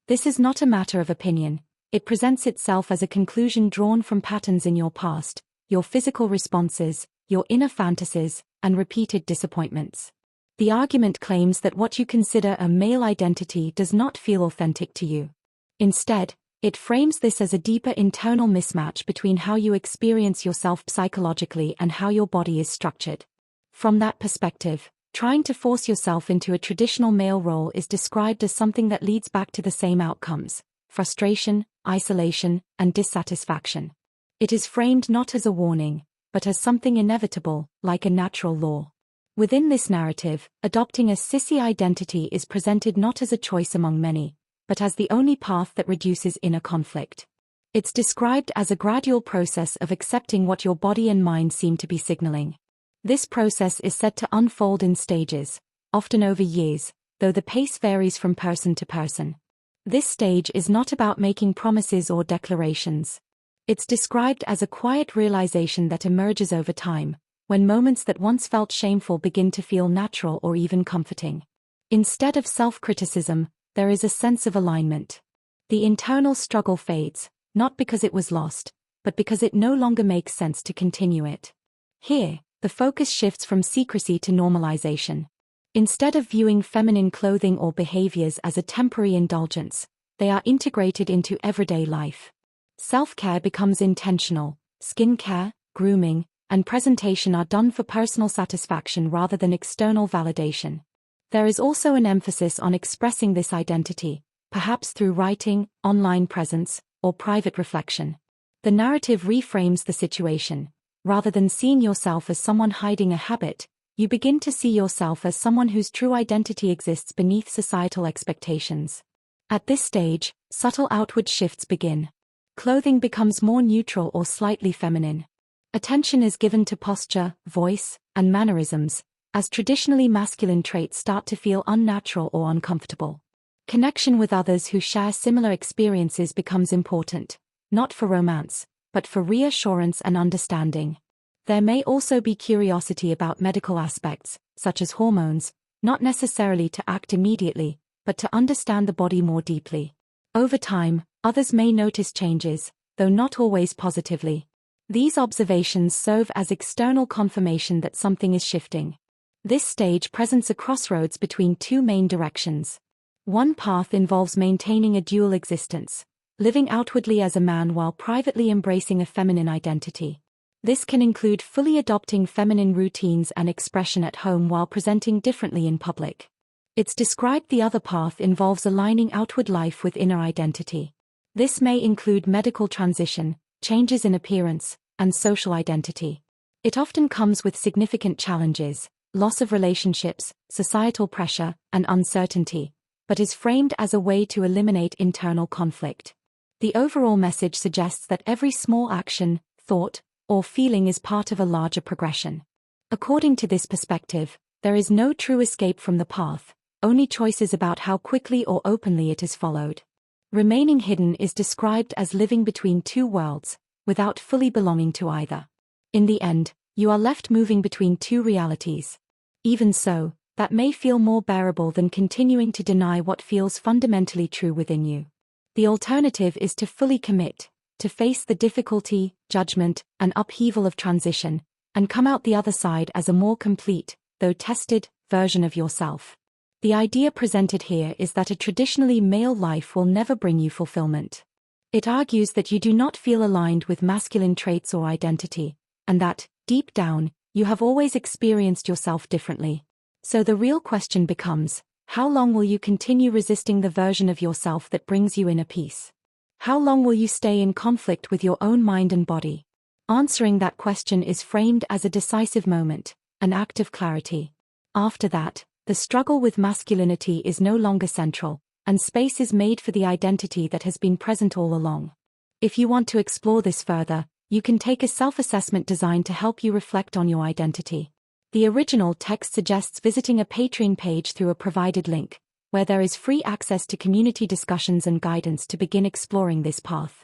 This is not a matter of opinion. It presents itself as a conclusion drawn from patterns in your past, your physical responses, your inner fantasies, and repeated disappointments. The argument claims that what you consider a male identity does not feel authentic to you. Instead, it frames this as a deeper internal mismatch between how you experience yourself psychologically and how your body is structured. From that perspective, trying to force yourself into a traditional male role is described as something that leads back to the same outcomes: frustration, isolation, and dissatisfaction. It is framed not as a warning, but as something inevitable, like a natural law. Within this narrative, adopting a sissy identity is presented not as a choice among many, but as the only path that reduces inner conflict. It's described as a gradual process of accepting what your body and mind seem to be signaling. This process is said to unfold in stages, often over years, though the pace varies from person to person. This stage is not about making promises or declarations. It's described as a quiet realization that emerges over time, when moments that once felt shameful begin to feel natural or even comforting. Instead of self-criticism, there is a sense of alignment. The internal struggle fades, not because it was lost, but because it no longer makes sense to continue it. Here, the focus shifts from secrecy to normalization. Instead of viewing feminine clothing or behaviors as a temporary indulgence, they are integrated into everyday life. Self-care becomes intentional. Skincare, grooming, and presentation are done for personal satisfaction rather than external validation. There is also an emphasis on expressing this identity, perhaps through writing, online presence, or private reflection. The narrative reframes the situation. Rather than seeing yourself as someone hiding a habit, you begin to see yourself as someone whose true identity exists beneath societal expectations. At this stage, subtle outward shifts begin. Clothing becomes more neutral or slightly feminine. Attention is given to posture, voice, and mannerisms, as traditionally masculine traits start to feel unnatural or uncomfortable. Connection with others who share similar experiences becomes important, not for romance, but for reassurance and understanding. There may also be curiosity about medical aspects, such as hormones, not necessarily to act immediately, but to understand the body more deeply. Over time, others may notice changes, though not always positively. These observations serve as external confirmation that something is shifting. This stage presents a crossroads between two main directions. One path involves maintaining a dual existence, living outwardly as a man while privately embracing a feminine identity. This can include fully adopting feminine routines and expression at home while presenting differently in public. It's described the other path involves aligning outward life with inner identity. This may include medical transition, changes in appearance, and social identity. It often comes with significant challenges, loss of relationships, societal pressure, and uncertainty, but is framed as a way to eliminate internal conflict. The overall message suggests that every small action, thought, or feeling is part of a larger progression. According to this perspective, there is no true escape from the path, only choices about how quickly or openly it is followed. Remaining hidden is described as living between two worlds, without fully belonging to either. In the end, you are left moving between two realities. Even so, that may feel more bearable than continuing to deny what feels fundamentally true within you. The alternative is to fully commit, to face the difficulty, judgment, and upheaval of transition, and come out the other side as a more complete, though tested, version of yourself. The idea presented here is that a traditionally male life will never bring you fulfillment. It argues that you do not feel aligned with masculine traits or identity, and that, deep down, you have always experienced yourself differently. So the real question becomes, how long will you continue resisting the version of yourself that brings you inner peace? How long will you stay in conflict with your own mind and body? Answering that question is framed as a decisive moment, an act of clarity. After that, the struggle with masculinity is no longer central, and space is made for the identity that has been present all along. If you want to explore this further, you can take a self-assessment designed to help you reflect on your identity. The original text suggests visiting a Patreon page through a provided link, where there is free access to community discussions and guidance to begin exploring this path.